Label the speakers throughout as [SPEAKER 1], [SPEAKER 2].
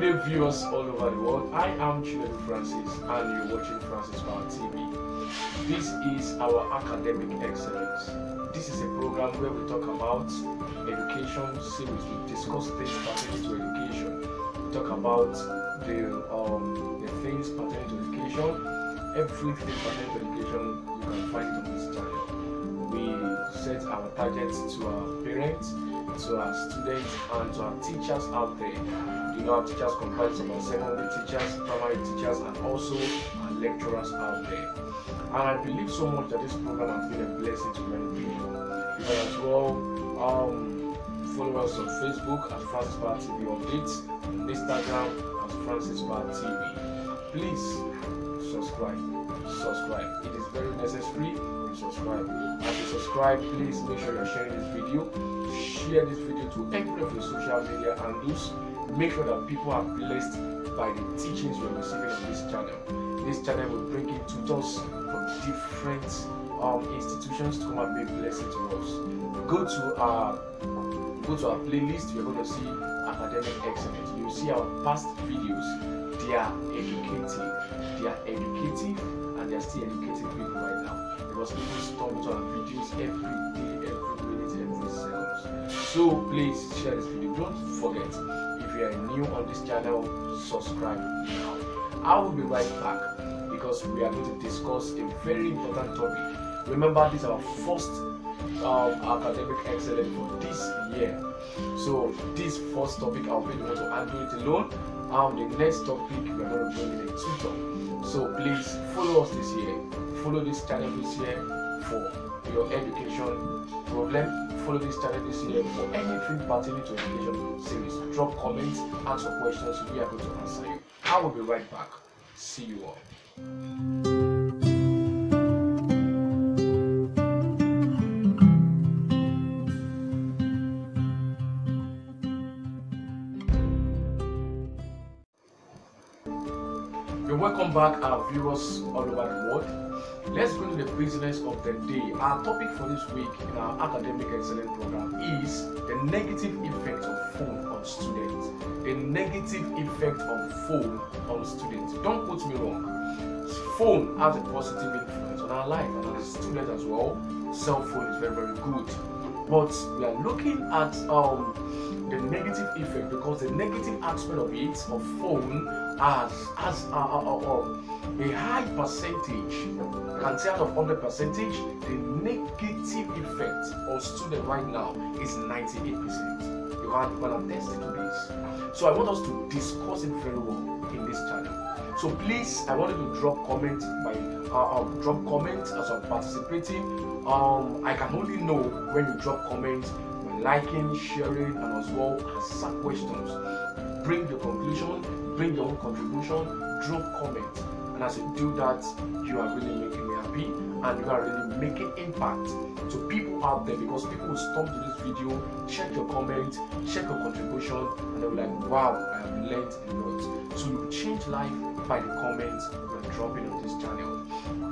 [SPEAKER 1] day, viewers all over the world. I am Chinedu Francis, and you're watching Francis Power TV. This is our academic excellence. This is a program where we talk about education series. We discuss things pertaining to education. We talk about the things pertaining to education. Everything pertaining to education you can find it on this channel. We set our targets to our parents, to our students, and to our teachers out there. You know, our teachers comprise of our secondary teachers, primary teachers, and also our lecturers out there. And I believe so much that this program has been a blessing to many people. You can as well follow us on Facebook at Francis Power TV Updates, on Instagram as Francis Power TV. Please subscribe. It is very necessary you subscribe. As you subscribe, please make sure you're sharing this video. Share this video to every of your social media handles. Make sure that people are blessed by the teachings you're receiving on this channel. This channel will bring in tutors from different institutions to come and be a blessing to us. Go to our playlist. You're going to see academic excellence. You'll see our past videos. They are educative, and they are still educating people right now, because people stumble on videos every day, every minute, every second. So please share this video. Don't forget, if you are new on this channel, subscribe now. I will be right back, because we are going to discuss a very important topic. Remember, this is our first academic excellence for this year. So this first topic, I'll be the one to handle it alone. The next topic, we are going to bring in a tutor. So please follow us this year. Follow this channel this year for your education problem. Follow this channel this year for anything pertaining to education series. Drop comments, answer questions. We are going to answer you. I will be right back. See you all. Welcome back, our viewers all over the world. Let's go to the business of the day. Our topic for this week in our academic excellence program is the negative effect of phone on students. The negative effect of phone on students. Don't quote me wrong. Phone has a positive influence on our life, and as a student as well. Cell phone is very, very good. But we are looking at the negative effect, because the negative aspect of it, of phone, has a high percentage. You can say out of 100%, the negative effect on student right now is 98%. You can attest to this. So I want us to discuss it very well in this channel. So please, I want you to drop comments as I'm participating. I can only know when you drop comments, when liking, sharing, and as well answer questions. Bring your conclusion, bring your own contribution, drop comments. And as you do that, you are really making me happy, and you are really making impact to people out there, because people will stop to this video, check your comments, check your contribution, and they'll be like, wow, I have learned a lot. So you change life by the comments you are dropping on this channel.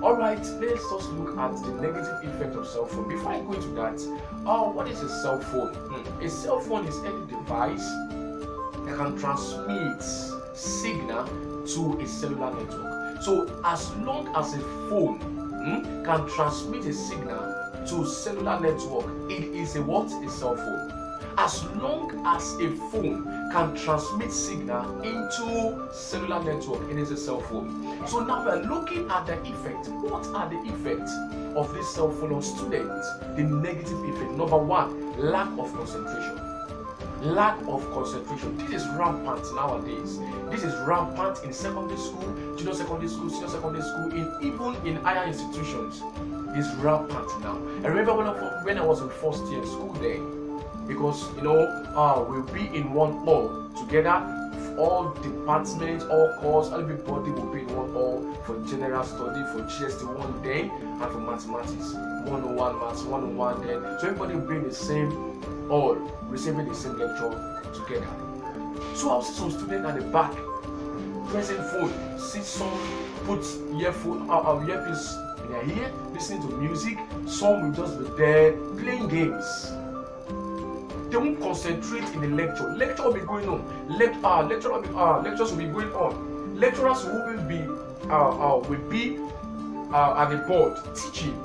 [SPEAKER 1] Alright, let's just look at the negative effect of cell phone. Before I go into that, what is a cell phone? A cell phone is any device that can transmit signal to a cellular network. So as long as a phone can transmit a signal to cellular network, it is a what? A cell phone. As long as a phone can transmit signal into cellular network, it is a cell phone. So now we're looking at the effect. What are the effects of this cell phone on students? The negative effect. Number one, lack of concentration. Lack of concentration. This is rampant nowadays. This is rampant in secondary school, junior secondary school, senior secondary school, even in higher institutions. It's rampant now. I remember when I was in first year school there, because we'll be in one hall together, all departments, all courses, everybody will be in one hall for general study, for GST one day, and for mathematics 101, maths 101 then. So everybody will be in the same hall, receiving the same lecture together. So I'll see some students at the back pressing phone, see some put earpiece in their ear, listening to music. Some will just be there playing games. They won't concentrate in the lecture. Lecture will be going on. Lectures will be going on. Lecturers will be at the board teaching.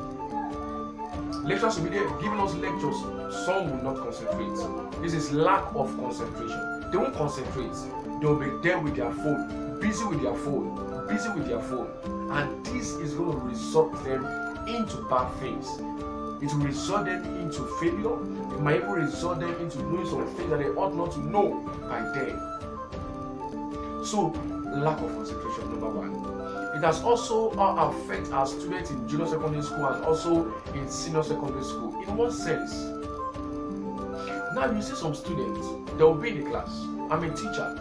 [SPEAKER 1] Lecturers will be there giving us lectures. Some will not concentrate. This is lack of concentration. They won't concentrate. They will be there with their phone, busy with their phone, busy with their phone. And this is going to result them into bad things. It will result them into failure. It might even result them into doing some things that they ought not to know by then. So, lack of concentration, number one. It has also affected our students in junior secondary school and also in senior secondary school. In one sense, now you see some students, they will be in the class. I'm a teacher.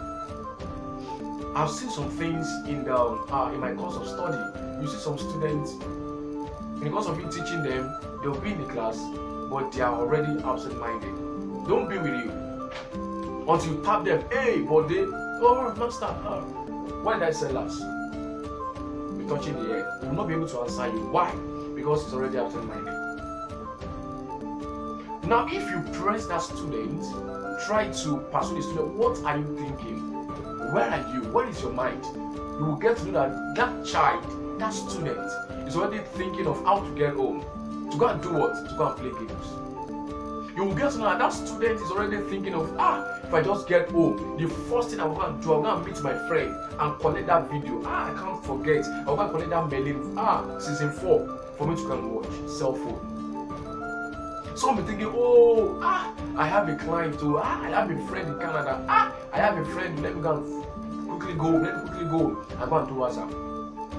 [SPEAKER 1] I've seen some things in my course of study. You see some students, in the course of you teaching them, they'll be in the class, but they are already absent-minded. Don't be with you until you tap them. Hey, but they, oh, master, why did I say last? Be touching the air. They will not be able to answer you. Why? Because it's already absent-minded. Now, if you press that student, try to pursue the student. What are you thinking? Where are you? Where is your mind? You will get to know that that child, that student, is already thinking of how to get home. To go and do what? To go and play games. You will get to know that that student is already thinking of, if I just get home, the first thing I'm going to do, I'm going to meet my friend and collect that video. I can't forget. I'm going to collect that mailing. Season 4 for me to go and watch. Cell phone. Some will be thinking, I have a client too. I have a friend in Canada. I have a friend. Let me go and quickly go. I'm going to do WhatsApp.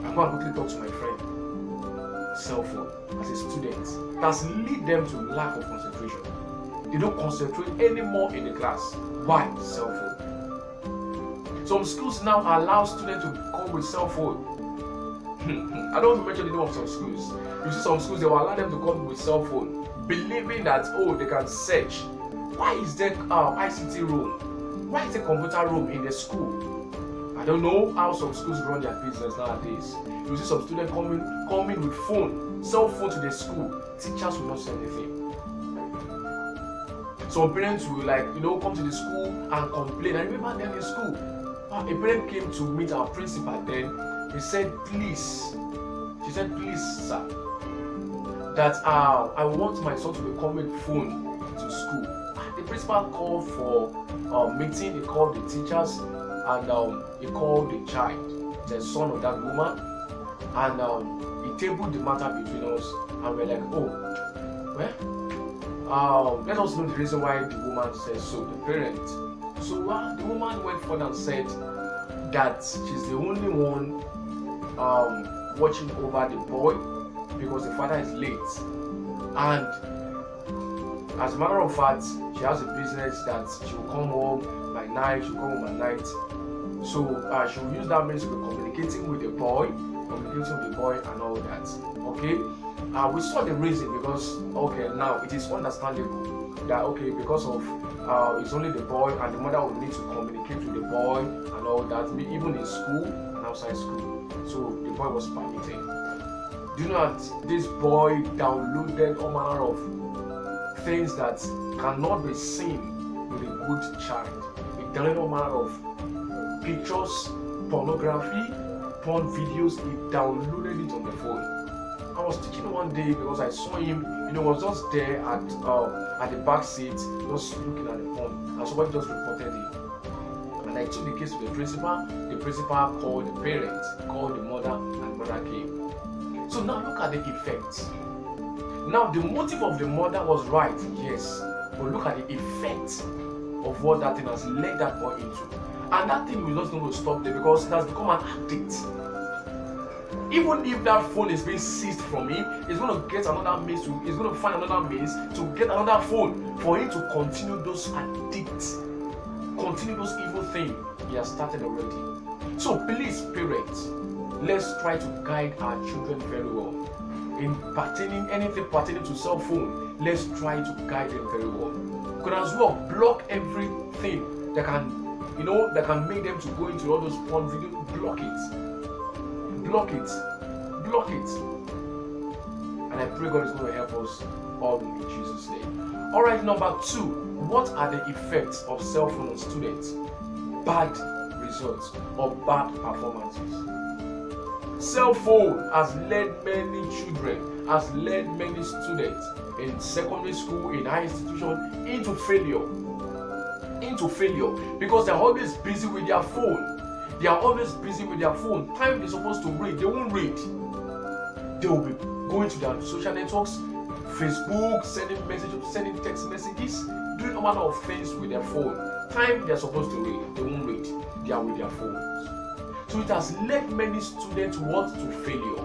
[SPEAKER 1] I'm going to quickly talk to my friend. Cell phone. As a student, that's lead them to lack of concentration. They don't concentrate anymore in the class. Why? Cell phone. Some schools now allow students to come with cell phone. I don't want to mention the name of some schools. You see some schools, they will allow them to come with cell phone, believing that they can search. Why is there ICT room? Why is there computer room in the school? I don't know how some schools run their business nowadays. You see some students coming with phone, cell phone to the school. Teachers will not say anything. Some parents will come to the school and complain. I remember then in school, a parent came to meet our principal then. She said, please, sir, that I want my son to be coming with phone to school. The principal called for meeting. He called the teachers and he called the child, the son of that woman, and he tabled the matter between us. And we're like, let us know the reason why the woman said so, the parent. So the woman went forward and said that she's the only one watching over the boy because the father is late. And as a matter of fact, she has a business that she will come home by night, she'll come home at night. So she will use that means to be communicating with the boy and all that. Okay? We saw the reason because, now it is understandable that, because of it's only the boy and the mother will need to communicate with the boy and all that, even in school and outside school. So the boy was permitted. Do you know that this boy downloaded all manner of things that cannot be seen with a good child? He downloaded all manner of pictures, pornography, porn videos. He downloaded it on the phone. I was teaching one day because I saw him, was just there at the back seat, just looking at the phone, and somebody just reported him. And I took the case to the principal. The principal called the parents, called the mother, and the mother came. So now look at the effects. Now the motive of the mother was right, yes, but look at the effect of what that thing has led that boy into. And that thing will not going to stop there because it has become an addict. Even if that phone is being seized from him, he's going to get another means he's going to find another means to get another phone for him to continue those addicts, continue those evil things he has started already. So please, parents, let's try to guide our children very well. In anything pertaining to cell phone, let's try to guide them very well. You can as well block everything that can make them to go into all those porn videos. Block it. And I pray God is going to help us all in Jesus' name. Alright, number 2, what are the effects of cell phone on students? Bad results or bad performances. Cell phone has led many children, has led many students in secondary school, in higher institution, into failure. Because they're always busy with their phone. They are always busy with their phone. Time they're supposed to read, they won't read. They will be going to their social networks, Facebook, sending messages, sending text messages, doing all manner of things with their phone. Time they're supposed to read, they won't read. They are with their phones. So it has led many students to failure.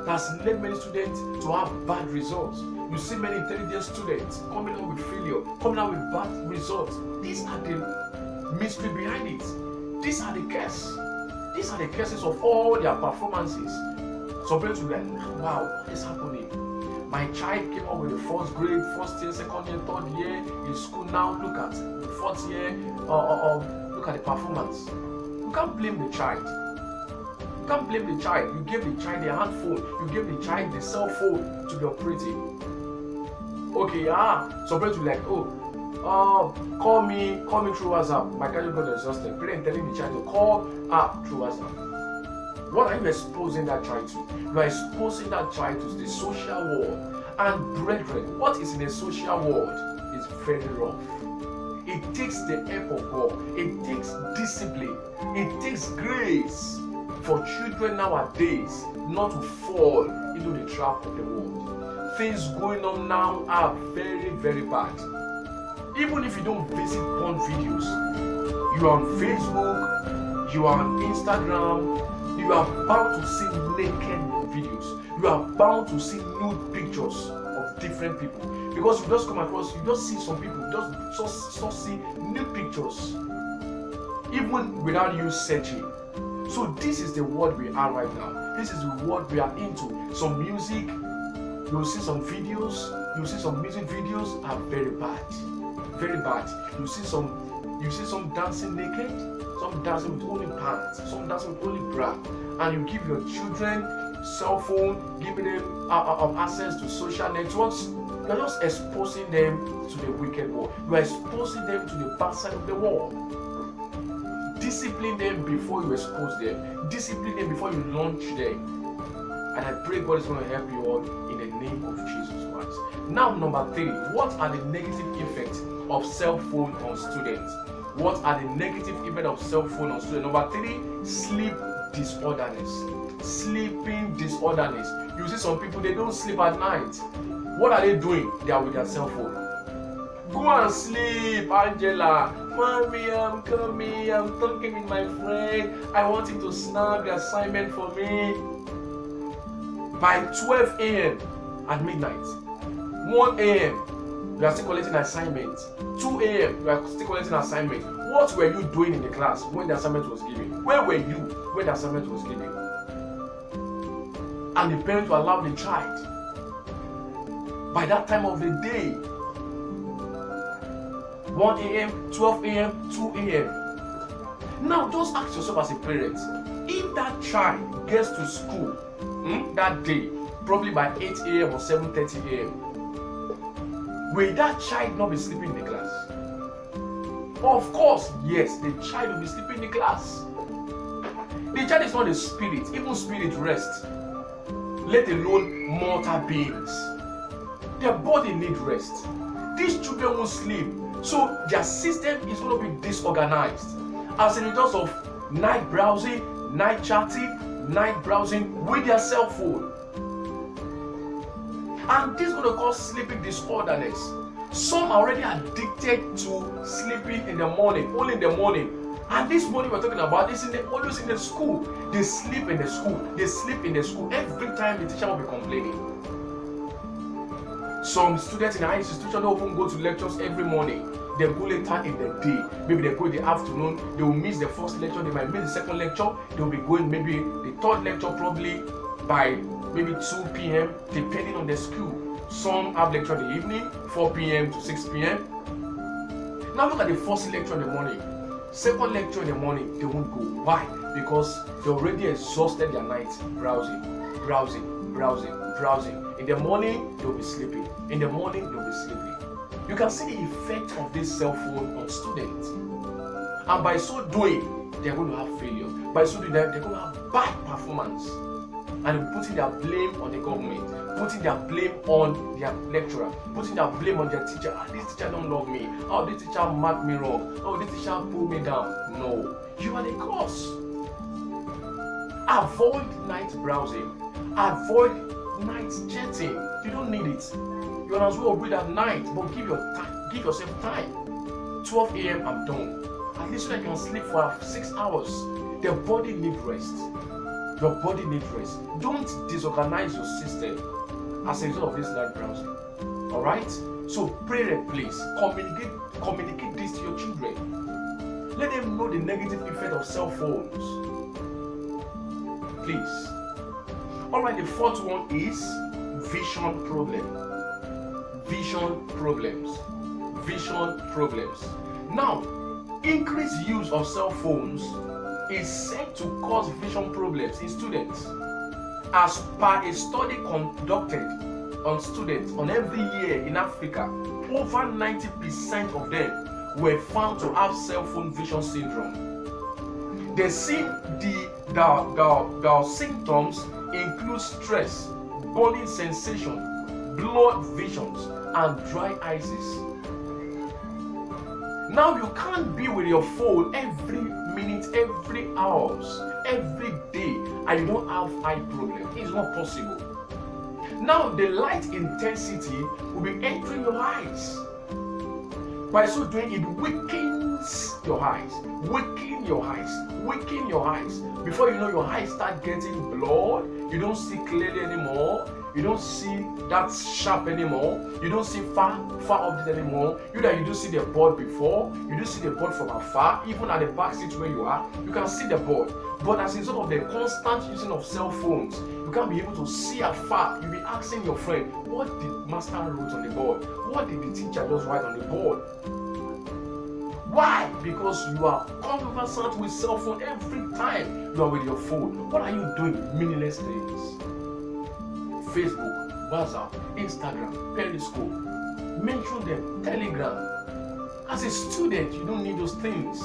[SPEAKER 1] It has led many students to have bad results. You see many intelligent students coming out with failure, coming out with bad results. These are the mystery behind it. These are the curses. These are the curses of all their performances. Some parents will be like, wow, what is happening? My child came up with the first grade, first year, second year, third year in school. Now look at the fourth year. Look at the performance. You can't blame the child. You can't blame the child. You gave the child a handphone. You gave the child the cell phone to be operating. Okay, some parents will be like, call me through WhatsApp. My child got exhausted. Parents telling the child to call through WhatsApp. What are you exposing that child to? You are exposing that child to the social world. And brethren, what is in the social world is very rough. It takes the help of God. It takes discipline. It takes grace for children nowadays not to fall into the trap of the world. Things going on now are very, very bad. Even if you don't visit porn videos, you are on Facebook, you are on Instagram, you are bound to see naked videos. You are bound to see nude pictures of different people. Because you just come across, you just see some people, just see nude pictures. Even without you searching. So this is the world we are right now. This is the world we are into. Some music, you'll see some videos, you'll see some music videos are very bad. Very bad. You see some dancing naked, some dancing with only pants, some dancing with only bra, and you give your children cell phone, giving them access to social networks. You are just exposing them to the wicked world. You are exposing them to the bad side of the world. Discipline them before you expose them. Discipline them before you launch them. And I pray God is going to help you all in the name of Jesus Christ. Now, number 3, what are the negative effects of cell phone on students? What are the negative effects of cell phone on students? Number 3, sleep disorderness. Sleeping disorderness. You see some people, they don't sleep at night. What are they doing? They are with their cell phone. Go and sleep, Angela. Mommy, I'm coming. I'm talking with my friend. I want you to snap the assignment for me. By 12 a.m. at midnight, 1 a.m. you are still collecting assignments. 2 a.m. you are still collecting assignments. What were you doing in the class when the assignment was given? Where were you when the assignment was given? And the parents will allow the child by that time of the day, 1 a.m., 12 a.m., 2 a.m. Now just ask yourself as a parent, if that child gets to school that day, probably by 8 a.m. or 7:30 a.m., will that child not be sleeping in the class? Of course, yes, the child will be sleeping in the class. The child is not a spirit. Even spirit rest, let alone mortal beings. Their body needs rest. These children won't sleep, so their system is going to be disorganized as a result of night browsing, night chatting, night browsing with their cell phone. And this is going to cause sleeping disorderness. Some are already addicted to sleeping in the morning, only in the morning. And this morning we're talking about is always in the school. They sleep in the school. They sleep in the school. Every time the teacher will be complaining. Some students in higher institution don't even go to lectures every morning. They go later in the day. Maybe they go in the afternoon. They will miss the first lecture. They might miss the second lecture. They will be going maybe the third lecture probably by maybe 2 p.m. depending on the school. Some have lecture in the evening, 4 p.m. to 6 p.m. Now look at the first lecture in the morning. Second lecture in the morning, they won't go. Why? Because they already exhausted their night browsing. In the morning, they'll be sleeping. In the morning, they'll be sleeping. you can see the effect of this cell phone on students. And by so doing, they're going to have failure. By so doing, they're going to have bad performance. And putting their blame on the government, putting their blame on their lecturer, putting their blame on their teacher. Oh, this teacher don't love me. Oh, this teacher marked me wrong. Oh, this teacher pulled me down. No, you are the cause. Avoid night browsing. Avoid night chatting. You don't need it. You can as well read at night, but give yourself time. 12 a.m. I'm done. At least I can sleep for 6 hours. The body needs rest. Your body needs rest. Don't disorganize your system as a result of this night browsing. Alright? So parents, please communicate this to your children. Let them know the negative effect of cell phones. Please. Alright, the fourth one is vision problem. Vision problems. Vision problems. Now, increased use of cell phones is said to cause vision problems in students. As per a study conducted on students on every year in Africa, over 90% of them were found to have cell phone vision syndrome. The symptoms include stress, burning sensation, blurred visions, and dry eyes. Now you can't be with your phone every minute, every hours, every day, and you don't have eye problem. It's not possible. Now the light intensity will be entering your eyes. By so doing, it weakens your eyes, weaken your eyes, weaken your eyes. Before you know, your eyes start getting blurred. You don't see clearly anymore. You don't see that sharp anymore. You don't see far object anymore. You don't see the board before. You don't see the board from afar. Even at the back seat where you are, you can see the board. But as a result of the constant using of cell phones, you can't be able to see afar. You'll be asking your friend, what did master wrote on the board? What did the teacher just write on the board? Why? Because you are conversant with cell phone every time you are with your phone. What are you doing? Meaningless things. Facebook, WhatsApp, Instagram, Periscope. Mention them. Telegram. As a student, you don't need those things.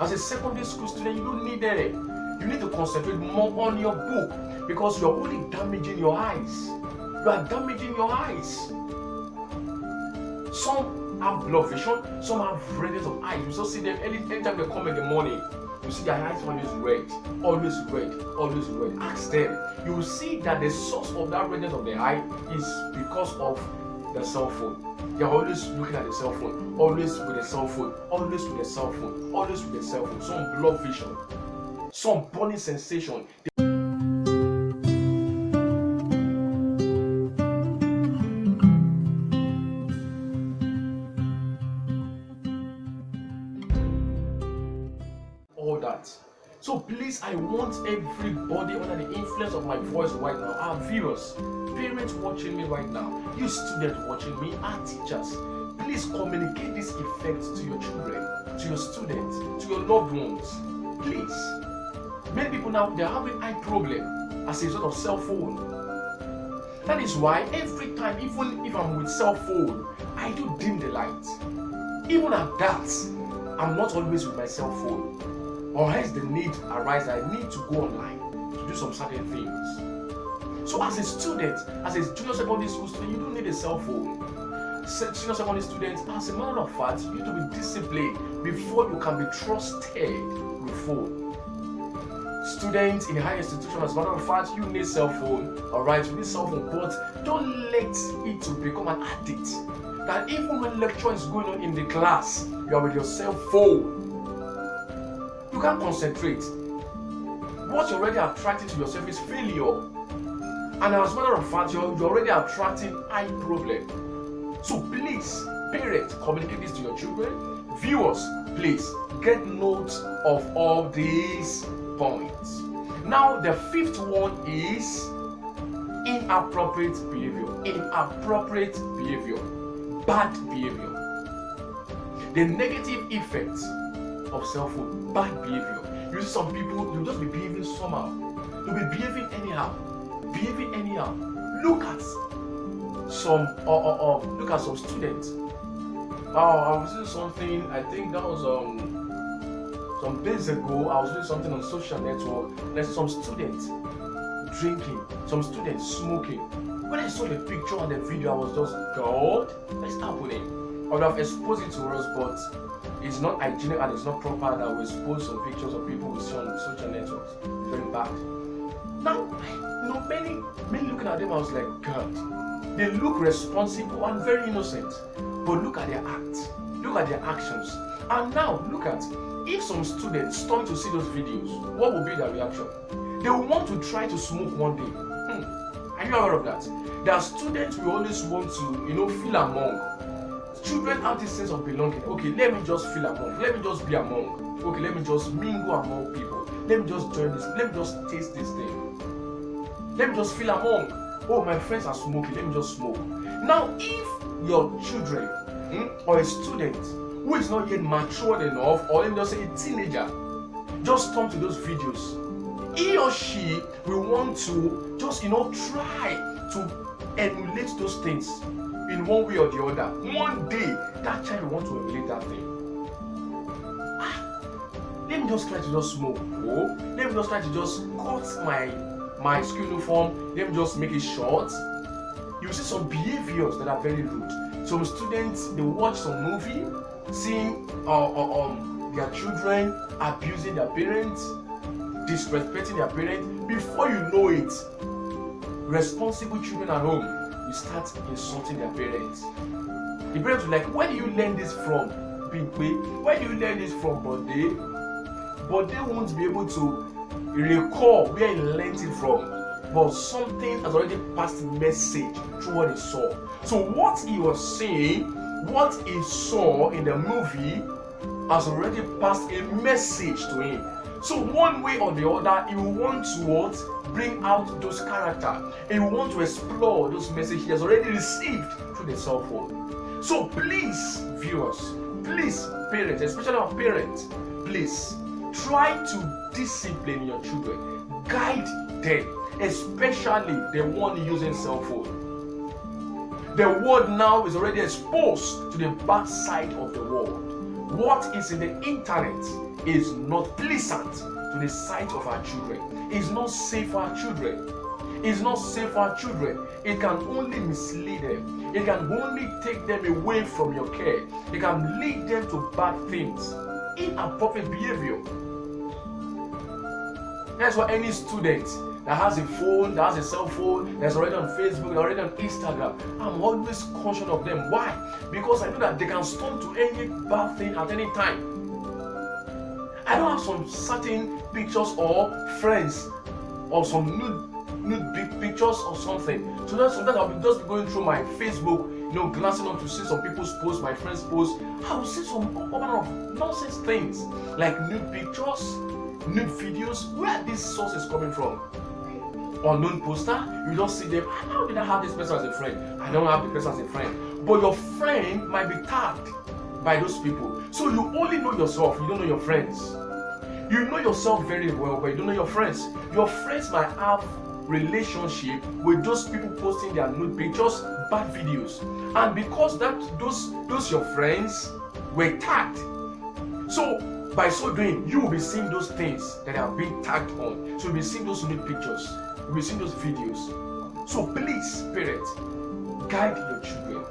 [SPEAKER 1] As a secondary school student, you don't need them. You need to concentrate more on your book because you're only damaging your eyes. You are damaging your eyes. Some have blood vision, some have redness of eyes. You just see them anytime they come in the morning. You see their eyes always red, always red, always red. Ask them. You will see that the source of that redness of the eye is because of the cell phone. They are always looking at the cell phone, always with the cell phone, always with the cell phone, always with the cell phone. Some blood vision, some burning sensation. All that. So please, I want everybody under the influence of my voice right now, our viewers, parents watching me right now, you students watching me, our teachers, please communicate this effect to your children, to your students, to your loved ones. Please. Many people now, they're having eye problem as a result of cell phone. That is why every time, even if I'm with cell phone, I do dim the light. Even at that, I'm not always with my cell phone. Or else the need arises, I need to go online to do some certain things. So as a student, as a junior secondary school student, you don't need a cell phone. Senior secondary students, as a matter of fact, you need to be disciplined before you can be trusted with phone. Students in a higher institution, as a matter of fact, you need cell phone, alright, you need cell phone, but don't let it to become an addict. That even when lecture is going on in the class, you are with your cell phone. You can't concentrate. What you're already attracting to yourself is failure. And as a matter of fact, you're already attracting eye problem. So please, parents, communicate this to your children. Viewers, please, get note of all these points. Now, the fifth one is inappropriate behavior. Inappropriate behavior. Bad behavior. The negative effects of cell phone, bad behavior. You see some people, you'll just be behaving somehow. You'll be behaving anyhow. Behaving anyhow. Look at some students. I was doing something. I think that was some days ago. I was doing something on social network. There's some students drinking, some students smoking. When I saw the picture and the video, I was just, God, what's happening? I would have exposed it to us, but it's not hygienic and it's not proper that we expose some pictures of people we see on social networks. It's very bad. Now, many looking at them, I was like, God, they look responsible and very innocent, but look at their acts, look at their actions. And now, look at, if some students storm to see those videos, what will be their reaction? They will want to try to smoke one day. Are you aware of that? There are students we always want to, feel among. Children have this sense of belonging. Okay, let me just feel among. Let me just be among. Okay, let me just mingle among people. Let me just join this. Let me just taste this thing. Let me just feel among. Oh, my friends are smoking. Let me just smoke. Now, if your children or a student who is not yet matured enough, or let me just say a teenager, just come to those videos, he or she will want to just try to emulate those things in one way or the other. One day that child will want to emulate that thing. Let me just try to just smoke. Oh, let me just try to just cut my school uniform. Let me just make it short. You see some behaviors that are very rude. Some students, they watch some movie, seeing their children abusing their parents, disrespecting their parents. Before you know it, responsible children at home will start insulting their parents. The parents will be like, where do you learn this from, Bimpe? Where do you learn this from, Bode? But they won't be able to recall where he learned it from. But something has already passed the message through what he saw. So what he was saying, what he saw in the movie, has already passed a message to him. So one way or the other, he will want to bring out those characters. He will want to explore those messages he has already received through the cell phone. So please, viewers, please, parents, especially our parents, please try to discipline your children. Guide them, especially the one using cell phone. The world now is already exposed to the bad side of the world. What is in the internet is not pleasant to the sight of our children. It's not safe for our children. It's not safe for our children. It can only mislead them. It can only take them away from your care. It can lead them to bad things, inappropriate behavior. That's why any student that has a phone, that has a cell phone, that's already on Facebook, already on Instagram, I'm always cautious of them. Why? Because I know that they can storm to any bad thing at any time. I don't have some certain pictures or friends or some nude big pictures or something. So then sometimes I'll be just going through my Facebook, glancing on to see some people's posts, my friends' posts. I will see some of nonsense things like nude pictures, nude videos. Where are these sources coming from? Unknown poster, you don't see them. How did I have this person as a friend? I don't have the person as a friend. But your friend might be tagged by those people. So you only know yourself, you don't know your friends. You know yourself very well, but you don't know your friends. Your friends might have relationship with those people posting their nude pictures, bad videos. And because those your friends were tagged. So by so doing, you will be seeing those things that are being tagged on. So you'll be seeing those nude pictures. You'll be seeing those videos. So please, parents, guide your children.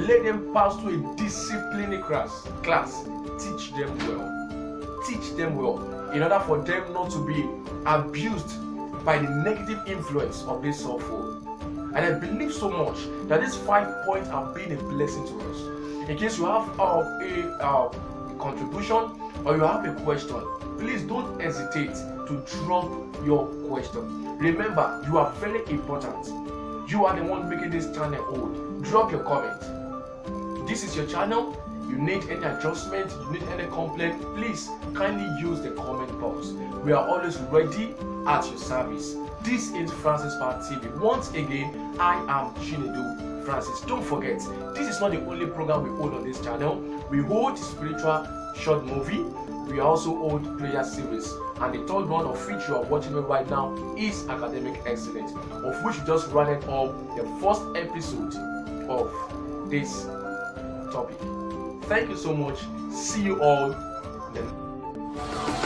[SPEAKER 1] Let them pass through a disciplinary class. Teach them well. Teach them well in order for them not to be abused by the negative influence of this cell phone. And I believe so much that these 5 points have been a blessing to us. In case you have a contribution or you have a question, please don't hesitate to drop your question. Remember, you are very important. You are the one making this channel old. Drop your comment. This is your channel. You need any adjustment, you need any complaint, please kindly use the comment box. We are always ready at your service. This is Francis Power TV. Once again, I am Chinedu Francis. Don't forget, this is not the only program we hold on this channel. We hold spiritual short movie. We also hold prayer series. And the third one of which you are watching right now is Academic Excellence, of which we just ran up the first episode of this topic. Thank you so much. See you all. In the